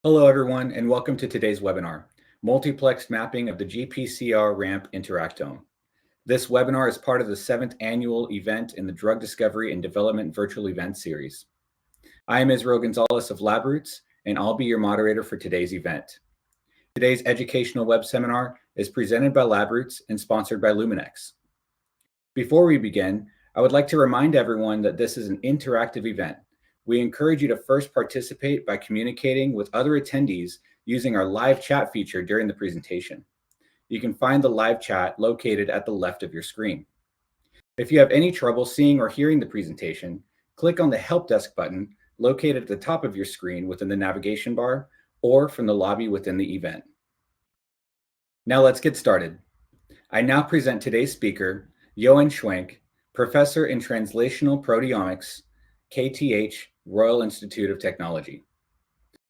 Hello, everyone, and welcome to today's webinar, Multiplexed Mapping of the GPCR-RAMP Interactome. This webinar is part of the 7th annual event in the Drug Discovery and Development Virtual Event Series. I am Israel Gonzalez of Labroots, and I'll be your moderator for today's event. Today's educational web seminar is presented by Labroots and sponsored by Luminex. Before we begin, I would like to remind everyone that this is an interactive event. We encourage you to first participate by communicating with other attendees using our live chat feature during the presentation. You can find the live chat located at the left of your screen. If you have any trouble seeing or hearing the presentation, click on the Help Desk button located at the top of your screen within the navigation bar or from the lobby within the event. Now let's get started. I now present today's speaker, Jochen Schwenk, Professor in Translational Proteomics, KTH, Royal Institute of Technology.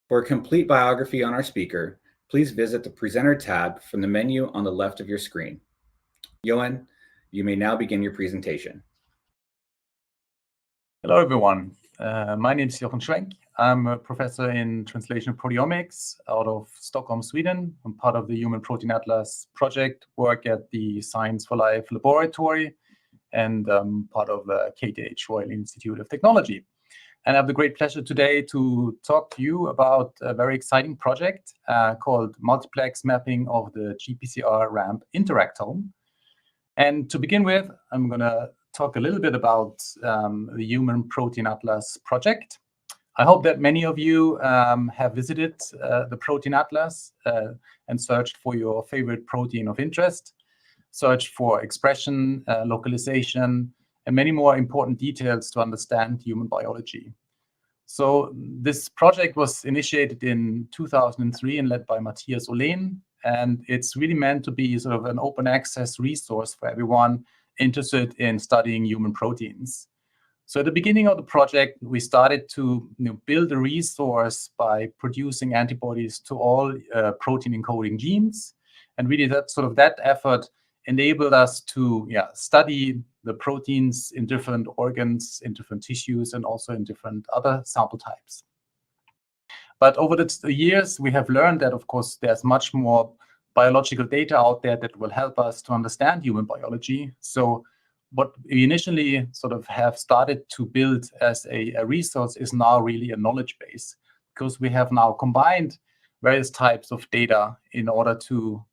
For a complete biography on our speaker, please visit the Presenter tab from the menu on the left of your screen. Jochen, you may now begin your presentation. Hello, everyone. My name is Jochen Schwenk. I'm a professor in translational proteomics out of Stockholm, Sweden. I'm part of the Human Protein Atlas project, work at the Science for Life laboratory, and part of the KTH, Royal Institute of Technology. And I have the great pleasure today to talk to you about a very exciting project called Multiplexed Mapping of the GPCR-RAMP Interactome. And to begin with, I'm going to talk a little bit about the Human Protein Atlas project. I hope that many of you have visited the Protein Atlas and searched for your favorite protein of interest, searched for expression, localization, and many more important details to understand human biology. So this project was initiated in 2003 and led by Matthias Ohlehn, and it's really meant to be sort of an open access resource for everyone interested in studying human proteins. So at the beginning of the project, we started to build a resource by producing antibodies to all protein encoding genes, and really that effort enabled us to study the proteins in different organs, in different tissues, and also in different other sample types. But over the years, we have learned that, of course, there's much more biological data out there that will help us to understand human biology. So what we initially sort of have started to build as a resource is now really a knowledge base, because we have now combined various types of data in order to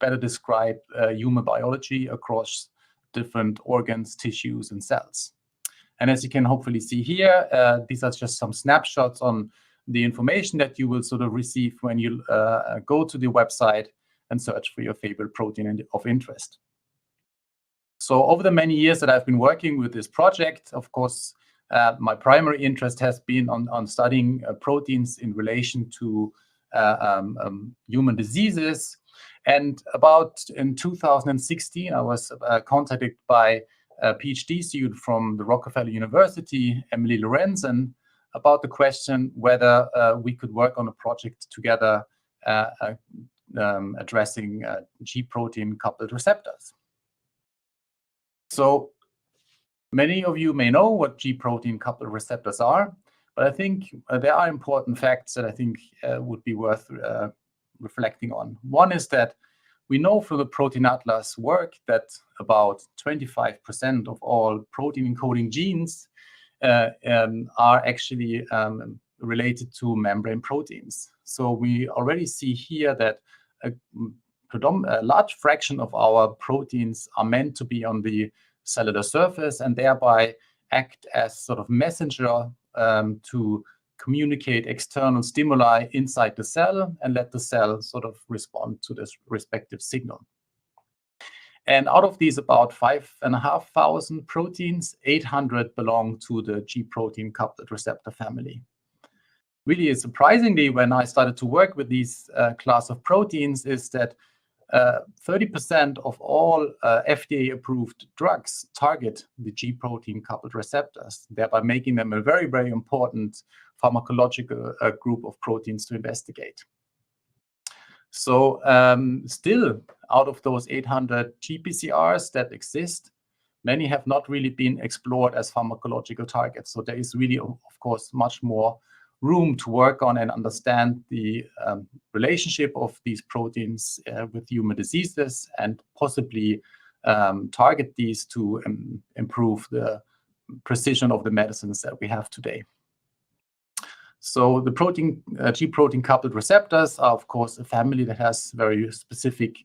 better describe human biology across different organs, tissues, and cells. And as you can hopefully see here, these are just some snapshots on the information that you will sort of receive when you go to the website and search for your favorite protein of interest. So over the many years that I've been working with this project, of course, my primary interest has been on studying proteins in relation to human diseases. And about in 2016, I was contacted by a PhD student from the Rockefeller University, Emily Lorenzen, about the question whether we could work on a project together addressing G protein coupled receptors. So many of you may know what G protein coupled receptors are, but I think there are important facts that I think would be worth reflecting on. One is that we know from the Protein Atlas work that about 25% of all protein encoding genes are actually related to membrane proteins. So we already see here that a large fraction of our proteins are meant to be on the cellular surface and thereby act as sort of messenger to communicate external stimuli inside the cell and let the cell sort of respond to this respective signal. And out of these about 5,500 proteins, 800 belong to the G protein coupled receptor family. Really surprisingly, when I started to work with these class of proteins, is that 30% of all FDA-approved drugs target the G protein coupled receptors, thereby making them a very, very important pharmacological group of proteins to investigate. So still, out of those 800 GPCRs that exist, many have not really been explored as pharmacological targets. So there is really, of course, much more room to work on and understand the relationship of these proteins with human diseases, and possibly target these to improve the precision of the medicines that we have today. So the G-protein coupled receptors are, of course, a family that has very specific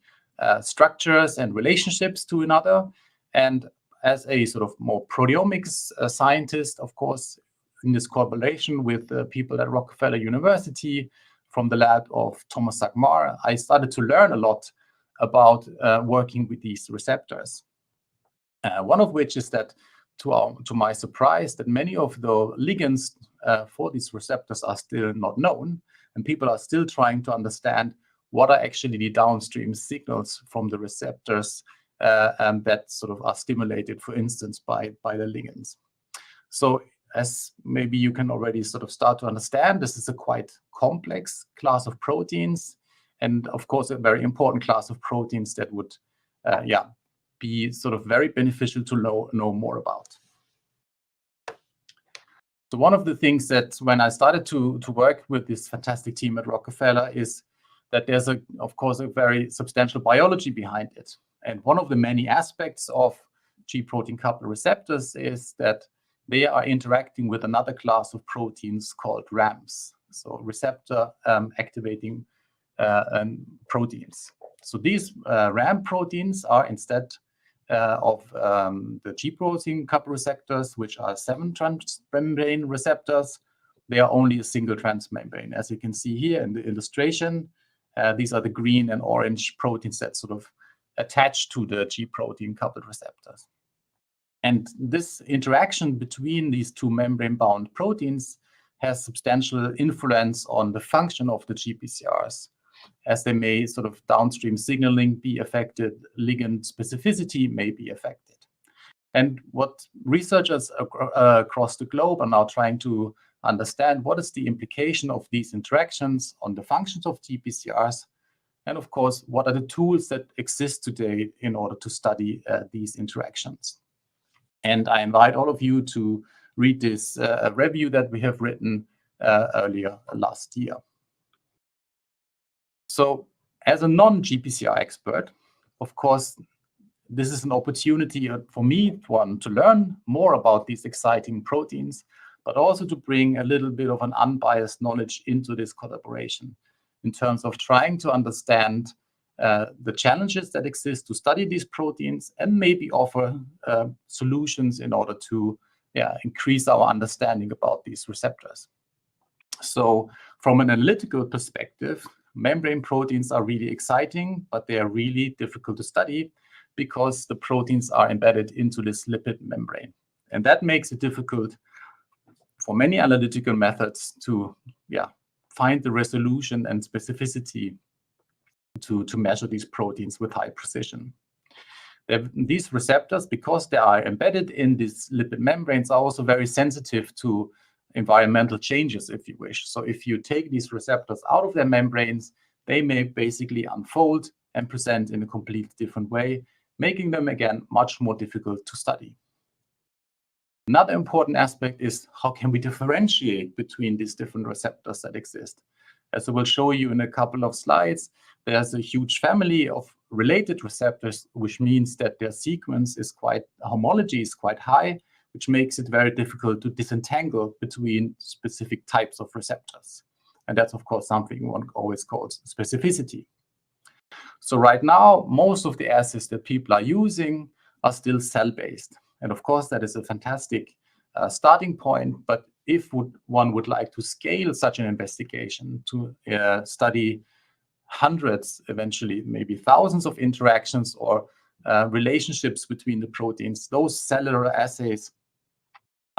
structures and relationships to another. And as a sort of more proteomics scientist, of course, in this collaboration with people at Rockefeller University from the lab of Thomas Sagmar, I started to learn a lot about working with these receptors. One of which is that, to my surprise, that many of the ligands for these receptors are still not known, and people are still trying to understand what are actually the downstream signals from the receptors that sort of are stimulated, for instance, by the ligands. So as maybe you can already sort of start to understand, this is a quite complex class of proteins, and of course a very important class of proteins that would be sort of very beneficial to know more about. So one of the things that when I started to work with this fantastic team at Rockefeller is that there's of course a very substantial biology behind it. And one of the many aspects of G-protein coupled receptors is that they are interacting with another class of proteins called RAMPs, so receptor activating proteins. So these RAMP proteins are instead of the G-protein coupled receptors, which are 7-transmembrane receptors. They are only a single transmembrane. As you can see here in the illustration, these are the green and orange proteins that sort of attach to the G-protein coupled receptors. And this interaction between these two membrane-bound proteins has substantial influence on the function of the GPCRs, as they may sort of downstream signaling be affected, ligand specificity may be affected. And what researchers across the globe are now trying to understand, what is the implication of these interactions on the functions of GPCRs, and of course, what are the tools that exist today in order to study these interactions. And I invite all of you to read this review that we have written earlier last year. So as a non-GPCR expert, of course, this is an opportunity for me, one, to learn more about these exciting proteins, but also to bring a little bit of an unbiased knowledge into this collaboration in terms of trying to understand the challenges that exist to study these proteins and maybe offer solutions in order to increase our understanding about these receptors. So from an analytical perspective, membrane proteins are really exciting, but they are really difficult to study because the proteins are embedded into this lipid membrane. And that makes it difficult for many analytical methods to find the resolution and specificity to measure these proteins with high precision. These receptors, because they are embedded in these lipid membranes, are also very sensitive to environmental changes, if you wish. So if you take these receptors out of their membranes, they may basically unfold and present in a completely different way, making them, again, much more difficult to study. Another important aspect is how can we differentiate between these different receptors that exist? As I will show you in a couple of slides, there's a huge family of related receptors, which means that their sequence is homology is quite high, which makes it very difficult to disentangle between specific types of receptors. And that's, of course, something one always calls specificity. So right now, most of the assays that people are using are still cell-based. And of course, that is a fantastic starting point. But if one would like to scale such an investigation to study hundreds, eventually maybe thousands of interactions or relationships between the proteins, those cellular assays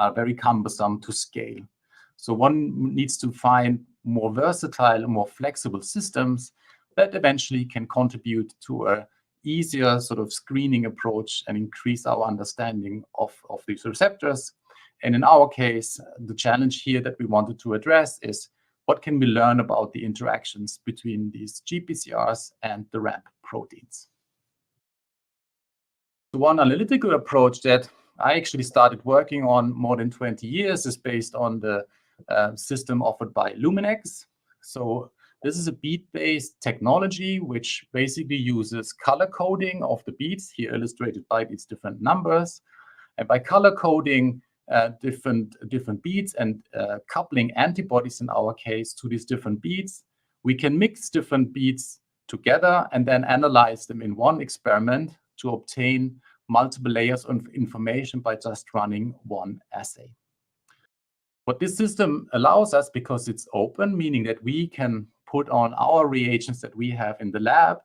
are very cumbersome to scale. So one needs to find more versatile and more flexible systems that eventually can contribute to a easier sort of screening approach and increase our understanding of these receptors. And in our case, the challenge here that we wanted to address is what can we learn about the interactions between these GPCRs and the RAMP proteins. The one analytical approach that I actually started working on more than 20 years is based on the system offered by Luminex. So this is a bead-based technology which basically uses color coding of the beads, here illustrated by these different numbers. And by color coding different beads and coupling antibodies in our case to these different beads, we can mix different beads together and then analyze them in one experiment to obtain multiple layers of information by just running one assay. What this system allows us, because it's open, meaning that we can put on our reagents that we have in the lab,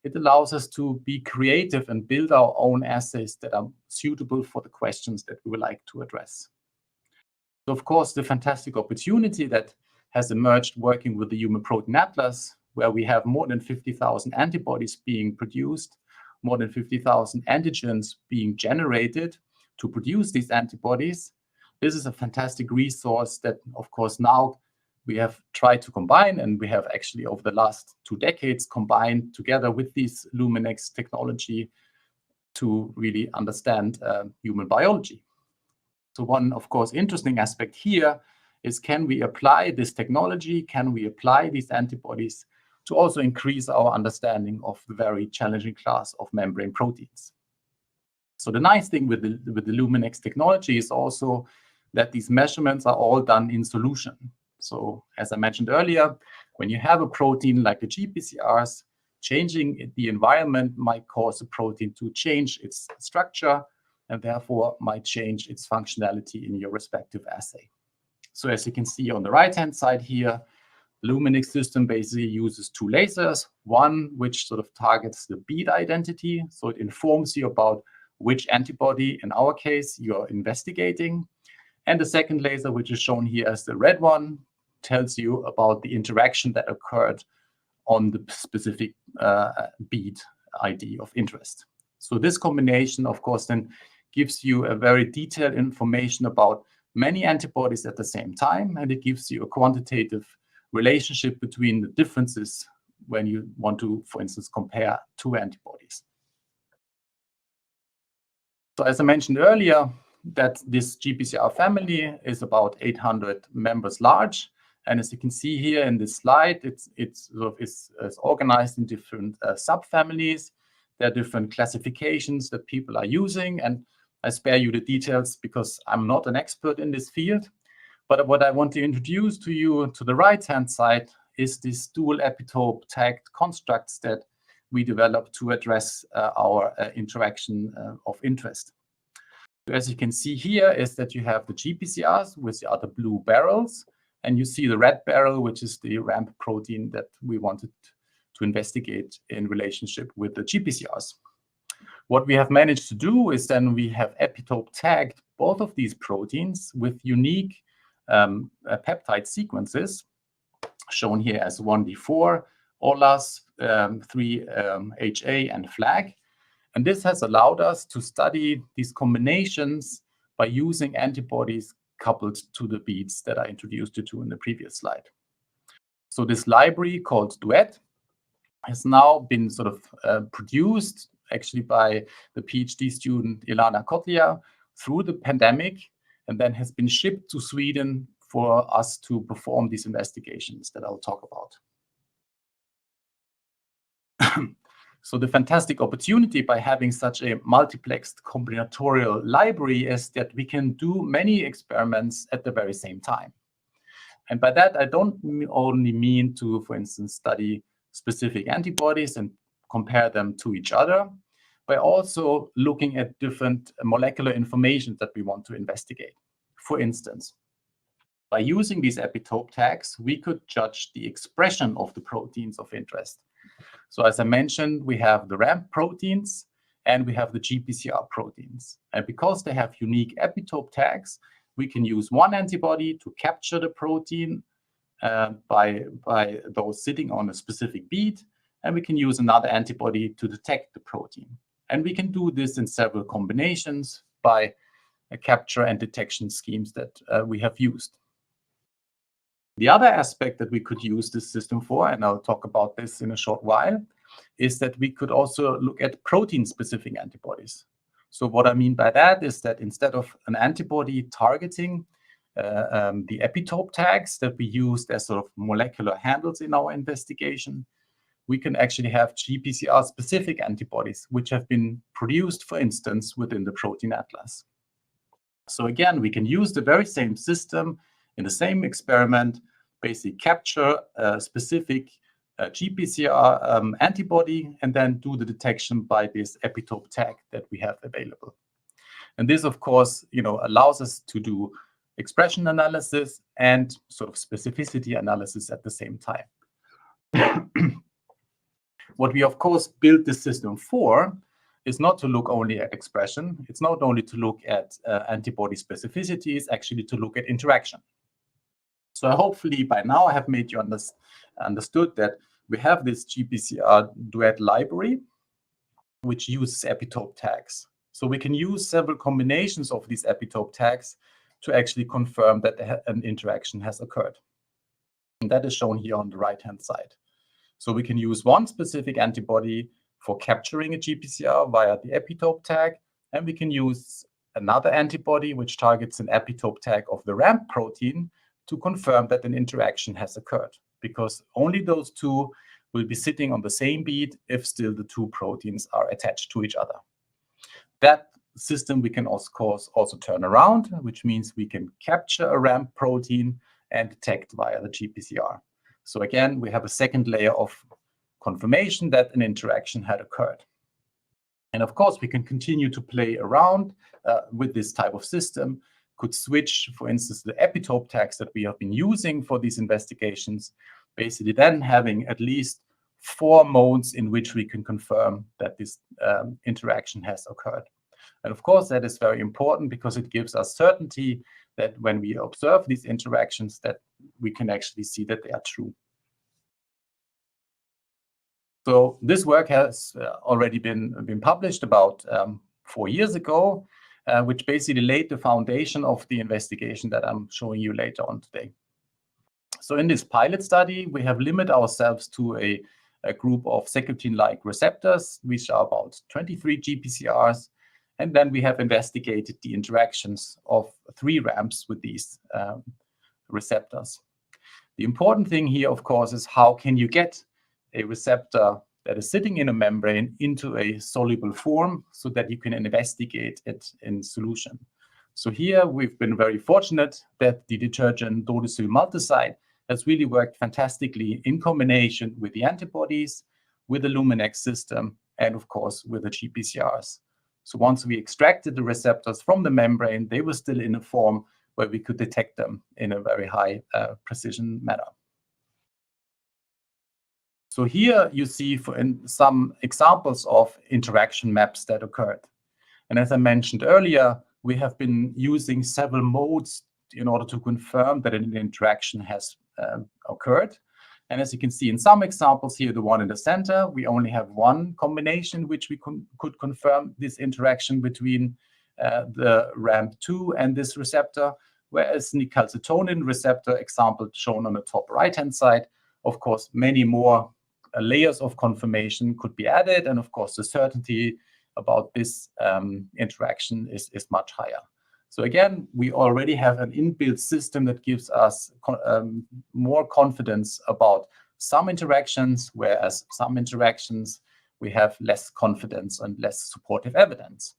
it allows us to be creative and build our own assays that are suitable for the questions that we would like to address. So, of course, the fantastic opportunity that has emerged working with the Human Protein Atlas, where we have more than 50,000 antibodies being produced, more than 50,000 antigens being generated to produce these antibodies. This is a fantastic resource that, of course, now we have tried to combine, and we have actually over the last 2 decades combined together with this Luminex technology to really understand human biology. So one, of course, interesting aspect here is, can we apply this technology, can we apply these antibodies to also increase our understanding of the very challenging class of membrane proteins? So the nice thing with the Luminex technology is also that these measurements are all done in solution. So as I mentioned earlier, when you have a protein like the GPCRs, changing the environment might cause a protein to change its structure and therefore might change its functionality in your respective assay. So as you can see on the right-hand side here, the Luminex system basically uses 2 lasers, one which sort of targets the bead identity, so it informs you about which antibody, in our case, you're investigating. And the second laser, which is shown here as the red one, tells you about the interaction that occurred on the specific bead ID of interest. So this combination, of course, then gives you a very detailed information about many antibodies at the same time, and it gives you a quantitative relationship between the differences when you want to, for instance, compare 2 antibodies. So as I mentioned earlier, that this GPCR family is about 800 members large. And as you can see here in this slide, it's organized in different subfamilies. There are different classifications that people are using, and I spare you the details because I'm not an expert in this field. But what I want to introduce to you to the right-hand side is this dual epitope tagged constructs that we developed to address our interaction of interest. So as you can see here is that you have the GPCRs with the other blue barrels, and you see the red barrel, which is the RAMP protein that we wanted to investigate in relationship with the GPCRs. What we have managed to do is then we have epitope tagged both of these proteins with unique peptide sequences, shown here as 1D4, OLAS, 3HA, and FLAG. And this has allowed us to study these combinations by using antibodies coupled to the beads that I introduced you to in the previous slide. So this library called Duet has now been sort of produced actually by the PhD student Ilana Kotliar through the pandemic, and then has been shipped to Sweden for us to perform these investigations that I'll talk about. So the fantastic opportunity by having such a multiplexed combinatorial library is that we can do many experiments at the very same time. And by that, I don't only mean to, for instance, study specific antibodies and compare them to each other, but also looking at different molecular information that we want to investigate. For instance, by using these epitope tags, we could judge the expression of the proteins of interest. So as I mentioned, we have the RAMP proteins and we have the GPCR proteins. And because they have unique epitope tags, we can use one antibody to capture the protein by those sitting on a specific bead, and we can use another antibody to detect the protein. And we can do this in several combinations by capture and detection schemes that we have used. The other aspect that we could use this system for, and I'll talk about this in a short while, is that we could also look at protein-specific antibodies. So what I mean by that is that instead of an antibody targeting the epitope tags that we used as sort of molecular handles in our investigation, we can actually have GPCR-specific antibodies, which have been produced, for instance, within the protein atlas. So again, we can use the very same system in the same experiment, basically capture a specific GPCR antibody and then do the detection by this epitope tag that we have available. And this, of course, allows us to do expression analysis and sort of specificity analysis at the same time. What we, of course, built this system for is not to look only at expression. It's not only to look at antibody specificity, it's actually to look at interaction. So hopefully by now I have made you understood that we have this GPCR duet library, which uses epitope tags. So we can use several combinations of these epitope tags to actually confirm that an interaction has occurred. And that is shown here on the right-hand side. So we can use one specific antibody for capturing a GPCR via the epitope tag, and we can use another antibody which targets an epitope tag of the RAMP protein to confirm that an interaction has occurred, because only those two will be sitting on the same bead if still the two proteins are attached to each other. That system we can, of course, also turn around, which means we can capture a RAMP protein and detect via the GPCR. So again, we have a second layer of confirmation that an interaction had occurred. And of course, we can continue to play around with this type of system, could switch, for instance, the epitope tags that we have been using for these investigations, basically then having at least 4 modes in which we can confirm that this interaction has occurred. And of course, that is very important because it gives us certainty that when we observe these interactions, that we can actually see that they are true. So this work has already been published about 4 years ago, which basically laid the foundation of the investigation that I'm showing you later on today. So in this pilot study, we have limited ourselves to a group of secretin-like receptors, which are about 23 GPCRs. And then we have investigated the interactions of 3 ramps with these receptors. The important thing here, of course, is how can you get a receptor that is sitting in a membrane into a soluble form so that you can investigate it in solution. So here we've been very fortunate that the detergent dodecyl multisite has really worked fantastically in combination with the antibodies, with the Luminex system, and of course with the GPCRs. So once we extracted the receptors from the membrane, they were still in a form where we could detect them in a very high precision manner. So here you see some examples of interaction maps that occurred. And as I mentioned earlier, we have been using several modes in order to confirm that an interaction has occurred. And as you can see in some examples here, the one in the center, we only have one combination which we could confirm this interaction between the RAMP2 and this receptor, whereas the calcitonin receptor example shown on the top right-hand side, of course, many more layers of confirmation could be added. And of course, the certainty about this interaction is much higher. So again, we already have an inbuilt system that gives us more confidence about some interactions, whereas some interactions we have less confidence and less supportive evidence.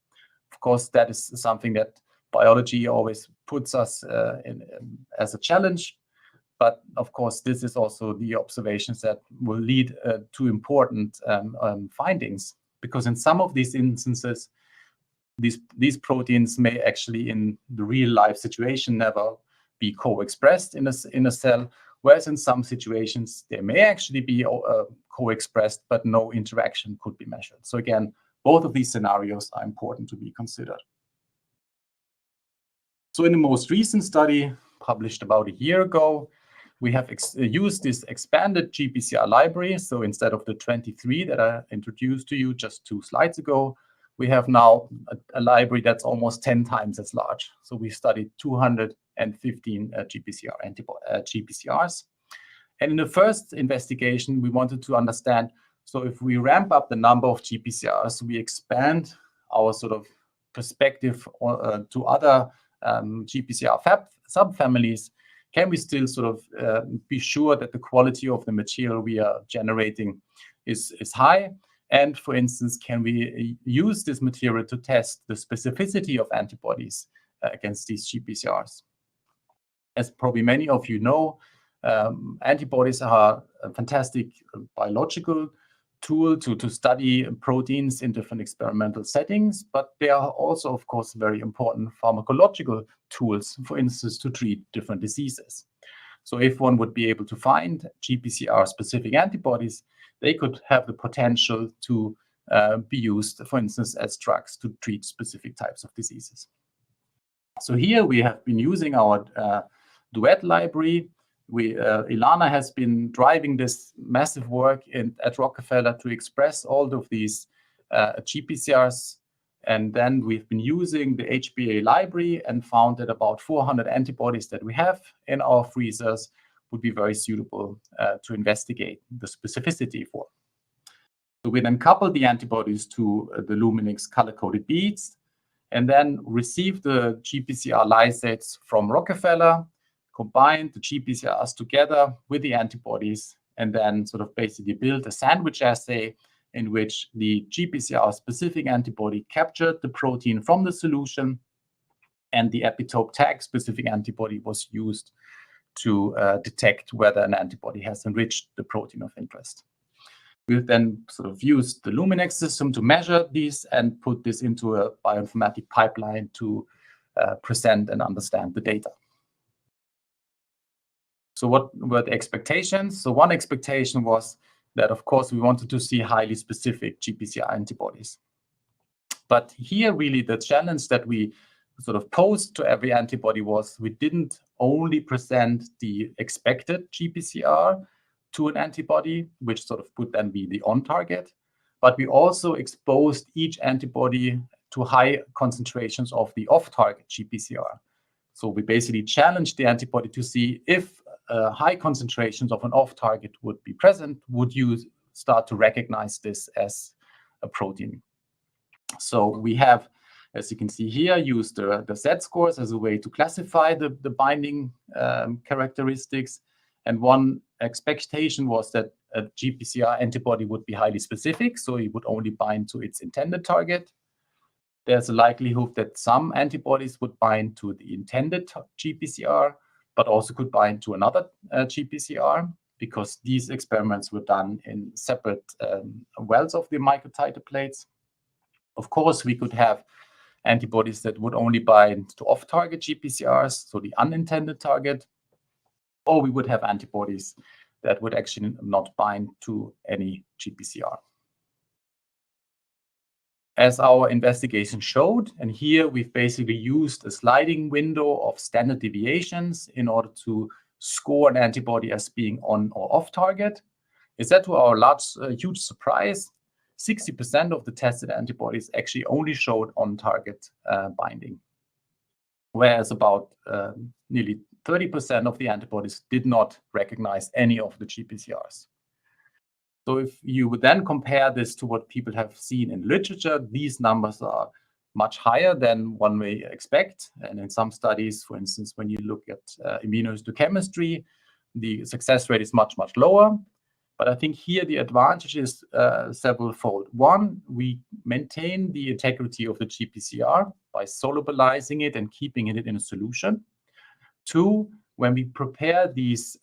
Of course, that is something that biology always puts us as a challenge. But of course, this is also the observations that will lead to important findings, because in some of these instances, these proteins may actually in the real life situation never be co-expressed in a cell, whereas in some situations they may actually be co-expressed, but no interaction could be measured. So again, both of these scenarios are important to be considered. So in the most recent study, published about a year ago, we have used this expanded GPCR library. So instead of the 23 that I introduced to you just 2 slides ago, we have now a library that's almost 10 times as large. So we studied 215 GPCRs. And in the first investigation, we wanted to understand, so if we ramp up the number of GPCRs, we expand our sort of perspective to other GPCR subfamilies, can we still sort of be sure that the quality of the material we are generating is high? And for instance, can we use this material to test the specificity of antibodies against these GPCRs? As probably many of you know, antibodies are a fantastic biological tool to study proteins in different experimental settings, but they are also, of course, very important pharmacological tools, for instance, to treat different diseases. So if one would be able to find GPCR-specific antibodies, they could have the potential to be used, for instance, as drugs to treat specific types of diseases. So here we have been using our Duet library. Ilana has been driving this massive work at Rockefeller to express all of these GPCRs. And then we've been using the HBA library and found that about 400 antibodies that we have in our freezers would be very suitable to investigate the specificity for. So we then coupled the antibodies to the Luminix color-coded beads and then received the GPCR lysates from Rockefeller, combined the GPCRs together with the antibodies, and then sort of basically built a sandwich assay in which the GPCR-specific antibody captured the protein from the solution, and the epitope tag-specific antibody was used to detect whether an antibody has enriched the protein of interest. We've then sort of used the Luminex system to measure these and put this into a bioinformatic pipeline to present and understand the data. So what were the expectations? So one expectation was that, of course, we wanted to see highly specific GPCR antibodies. But here, really, the challenge that we sort of posed to every antibody was we didn't only present the expected GPCR to an antibody, which sort of would then be the on-target, but we also exposed each antibody to high concentrations of the off-target GPCR. So we basically challenged the antibody to see if high concentrations of an off-target would be present, would you start to recognize this as a protein? So we have, as you can see here, used the Z-scores as a way to classify the binding characteristics. And one expectation was that a GPCR antibody would be highly specific, so it would only bind to its intended target. There's a likelihood that some antibodies would bind to the intended GPCR, but also could bind to another GPCR, because these experiments were done in separate wells of the microtiter plates. Of course, we could have antibodies that would only bind to off-target GPCRs, so the unintended target, or we would have antibodies that would actually not bind to any GPCR. As our investigation showed, and here we've basically used a sliding window of standard deviations in order to score an antibody as being on or off target, is that to our huge surprise, 60% of the tested antibodies actually only showed on-target binding, whereas about nearly 30% of the antibodies did not recognize any of the GPCRs. So if you would then compare this to what people have seen in literature, these numbers are much higher than one may expect. And in some studies, for instance, when you look at immunohistochemistry, the success rate is much, much lower. But I think here the advantage is several-fold. One, we maintain the integrity of the GPCR by solubilizing it and keeping it in a solution. Two, when we prepare these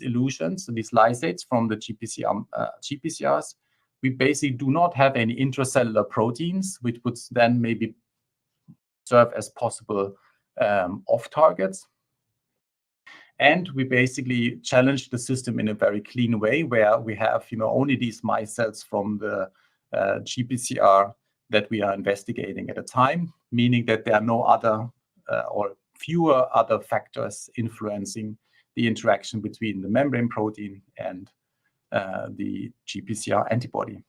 elutions, these lysates from the GPCRs, we basically do not have any intracellular proteins, which would then maybe serve as possible off-targets. And we basically challenge the system in a very clean way, where we have only these micelles from the GPCR that we are investigating at a time, meaning that there are no other or fewer other factors influencing the interaction between the membrane protein and the GPCR antibody.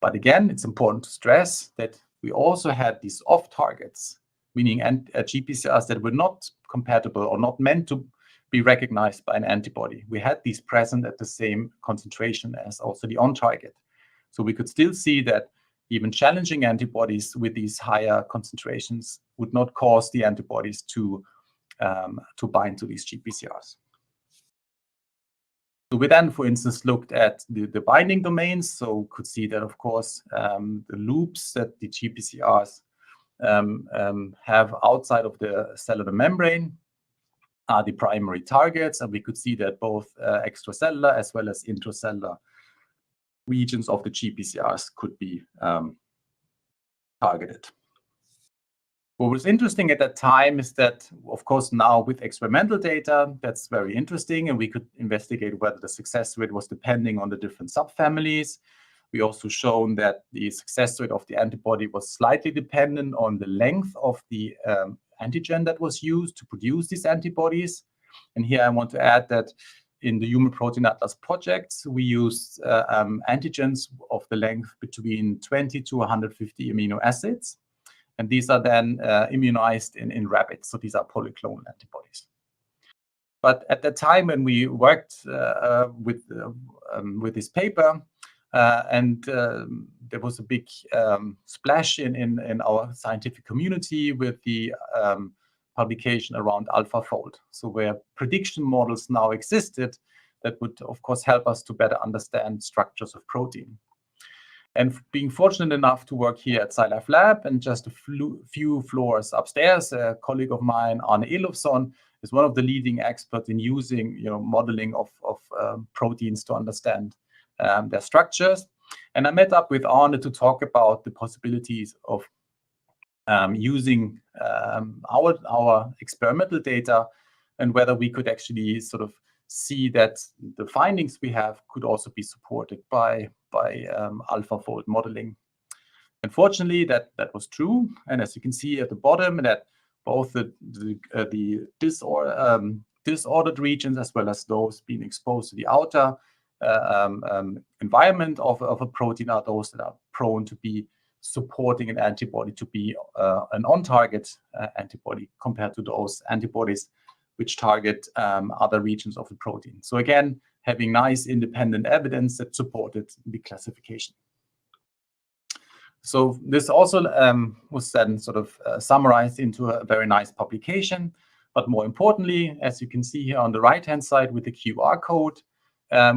But again, it's important to stress that we also had these off-targets, meaning GPCRs that were not compatible or not meant to be recognized by an antibody. We had these present at the same concentration as also the on-target. So we could still see that even challenging antibodies with these higher concentrations would not cause the antibodies to bind to these GPCRs. So we then, for instance, looked at the binding domains. So could see that, of course, the loops that the GPCRs have outside of the cellular membrane are the primary targets. And we could see that both extracellular as well as intracellular regions of the GPCRs could be targeted. What was interesting at that time is that, of course, now with experimental data, that's very interesting, and we could investigate whether the success rate was depending on the different subfamilies. We also shown that the success rate of the antibody was slightly dependent on the length of the antigen that was used to produce these antibodies. And here I want to add that in the Human Protein Atlas projects, we used antigens of the length between 20 to 150 amino acids. And these are then immunized in rabbits. So these are polyclonal antibodies. But at the time when we worked with this paper, and there was a big splash in our scientific community with the publication around AlphaFold. So where prediction models now existed that would, of course, help us to better understand structures of protein. And being fortunate enough to work here at SciLife Lab and just a few floors upstairs, a colleague of mine, Arne Elofsson, is one of the leading experts in using modeling of proteins to understand their structures. And I met up with Arne to talk about the possibilities of using our experimental data and whether we could actually sort of see that the findings we have could also be supported by AlphaFold modeling. Unfortunately, that was true. And as you can see at the bottom, that both the disordered regions as well as those being exposed to the outer environment of a protein are those that are prone to be supporting an antibody to be an on-target antibody compared to those antibodies which target other regions of the protein. So again, having nice independent evidence that supported the classification. So this also was then sort of summarized into a very nice publication. But more importantly, as you can see here on the right-hand side with the QR code,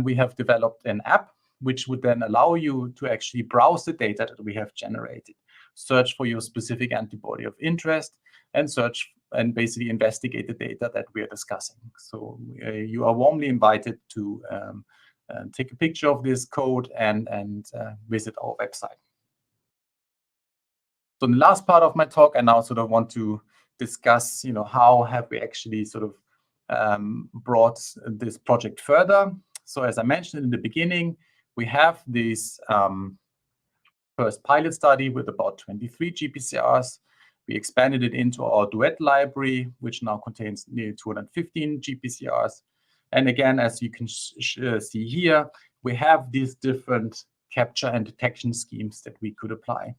we have developed an app which would then allow you to actually browse the data that we have generated, search for your specific antibody of interest, and search and basically investigate the data that we are discussing. So you are warmly invited to take a picture of this code and visit our website. So in the last part of my talk, I now sort of want to discuss, how have we actually sort of brought this project further. So as I mentioned in the beginning, we have this first pilot study with about 23 GPCRs. We expanded it into our Duet library, which now contains nearly 215 GPCRs. And again, as you can see here, we have these different capture and detection schemes that we could apply.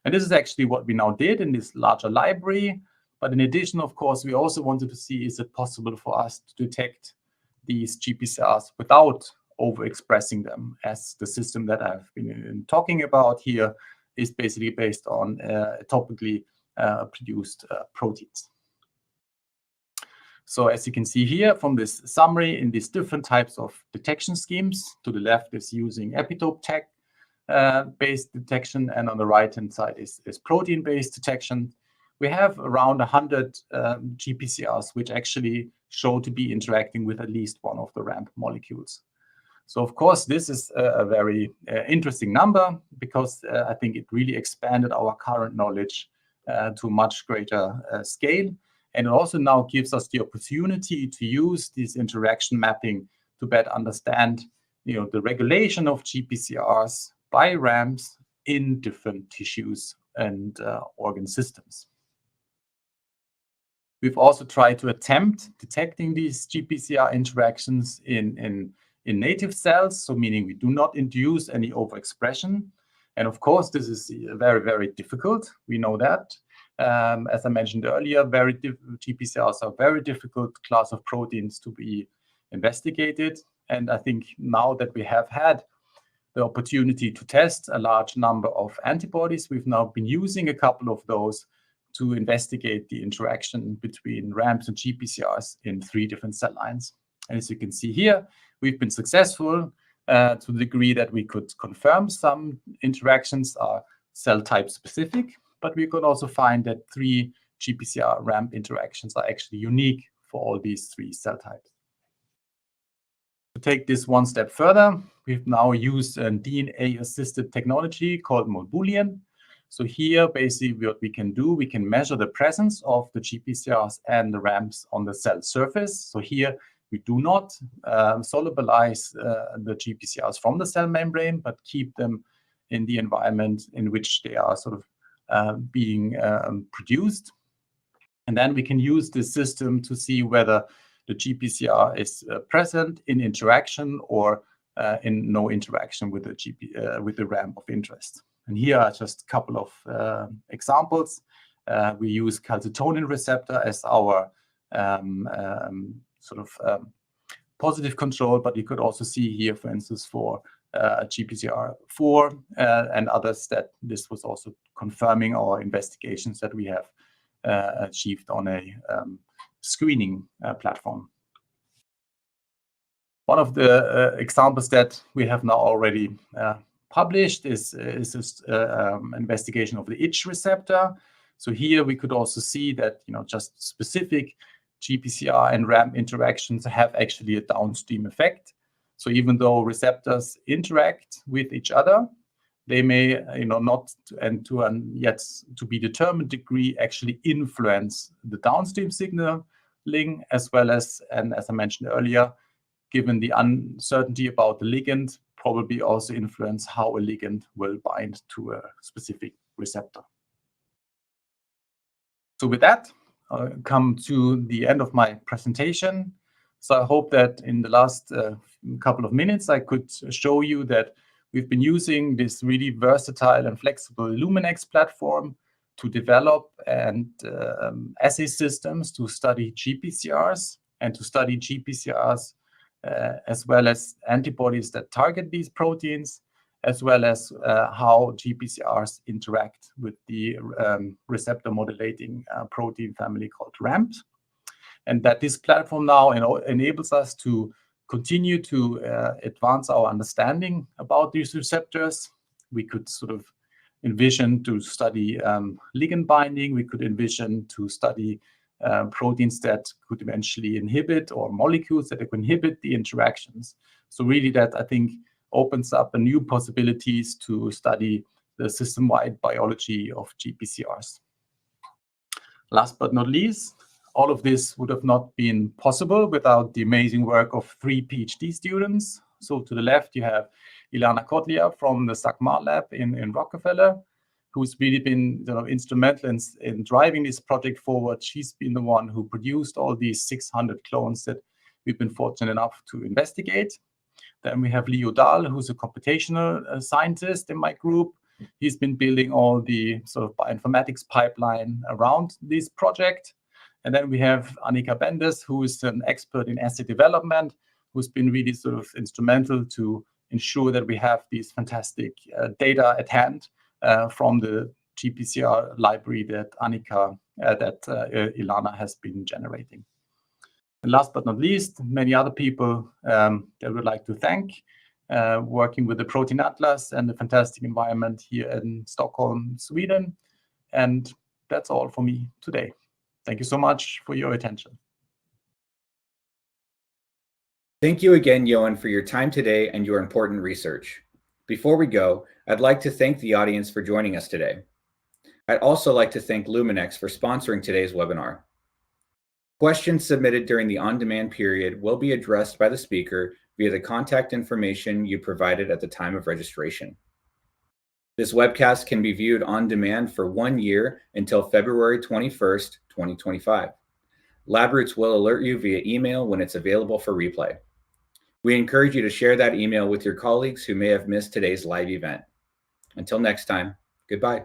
And this is actually what we now did in this larger library. But in addition, of course, we also wanted to see, is it possible for us to detect these GPCRs without overexpressing them, as the system that I've been talking about here is basically based on topically produced proteins. So as you can see here from this summary in these different types of detection schemes, to the left is using epitope tag based detection, and on the right-hand side is protein-based detection. We have around 100 GPCRs which actually show to be interacting with at least one of the RAMP molecules. So of course, this is a very interesting number because I think it really expanded our current knowledge to a much greater scale. And it also now gives us the opportunity to use this interaction mapping to better understand the regulation of GPCRs by RAMPs in different tissues and organ systems. We've also tried to attempt detecting these GPCR interactions in native cells, so meaning we do not induce any overexpression. And of course, this is very, very difficult. We know that. As I mentioned earlier, GPCRs are a very difficult class of proteins to be investigated. And I think now that we have had the opportunity to test a large number of antibodies. We've now been using a couple of those to investigate the interaction between RAMPs and GPCRs in 3 different cell lines. And as you can see here, we've been successful to the degree that we could confirm some interactions are cell type specific, but we could also find that 3 GPCR-RAMP interactions are actually unique for all these 3 cell types. To take this one step further, we've now used a DNA-assisted technology called Boolean. So here, basically, what we can do, we can measure the presence of the GPCRs and the RAMPs on the cell surface. So here, we do not solubilize the GPCRs from the cell membrane, but keep them in the environment in which they are sort of being produced. And then we can use this system to see whether the GPCR is present in interaction or in no interaction with the RAMP of interest. And here are just a couple of examples. We use calcitonin receptor as our positive control, but you could also see here, for instance, for GPCR4 and others, that this was also confirming our investigations that we have achieved on a screening platform. One of the examples that we have now already published is this investigation of the itch receptor. So here we could also see that just specific GPCR and RAMP interactions have actually a downstream effect. So even though receptors interact with each other, they may not, and to a yet to be determined degree, actually influence the downstream signaling, as well as, and as I mentioned earlier, given the uncertainty about the ligand, probably also influence how a ligand will bind to a specific receptor. So with that, I'll come to the end of my presentation. So I hope that in the last couple of minutes, I could show you that we've been using this really versatile and flexible Luminex platform to develop and assay systems to study GPCRs and to study GPCRs as well as antibodies that target these proteins, as well as how GPCRs interact with the receptor modulating protein family called RAMPs. And that this platform now enables us to continue to advance our understanding about these receptors. We could sort of envision to study ligand binding. We could envision to study proteins that could eventually inhibit, or molecules that could inhibit the interactions. So really that, I think, opens up a new possibilities to study the system-wide biology of GPCRs. Last but not least, all of this would have not been possible without the amazing work of 3 PhD students. So to the left, you have Ilana Kotliar from the SACMA lab in Rockefeller, who's really been instrumental in driving this project forward. She's been the one who produced all these 600 clones that we've been fortunate enough to investigate. Then we have Leo Dahl, who's a computational scientist in my group. He's been building all the sort of bioinformatics pipeline around this project. And then we have Annika Bendes, who is an expert in assay development, who's been really sort of instrumental to ensure that we have these fantastic data at hand from the GPCR library that Ilana has been generating. And last but not least, many other people that I would like to thank, working with the Protein Atlas and the fantastic environment here in Stockholm, Sweden. And that's all for me today. Thank you so much for your attention. Thank you again, Jochen, for your time today and your important research. Before we go, I'd like to thank the audience for joining us today. I'd also like to thank Luminex for sponsoring today's webinar. Questions submitted during the on-demand period will be addressed by the speaker via the contact information you provided at the time of registration. This webcast can be viewed on demand for 1 year until February 21st, 2025. Labroots will alert you via email when it's available for replay. We encourage you to share that email with your colleagues who may have missed today's live event. Until next time, goodbye.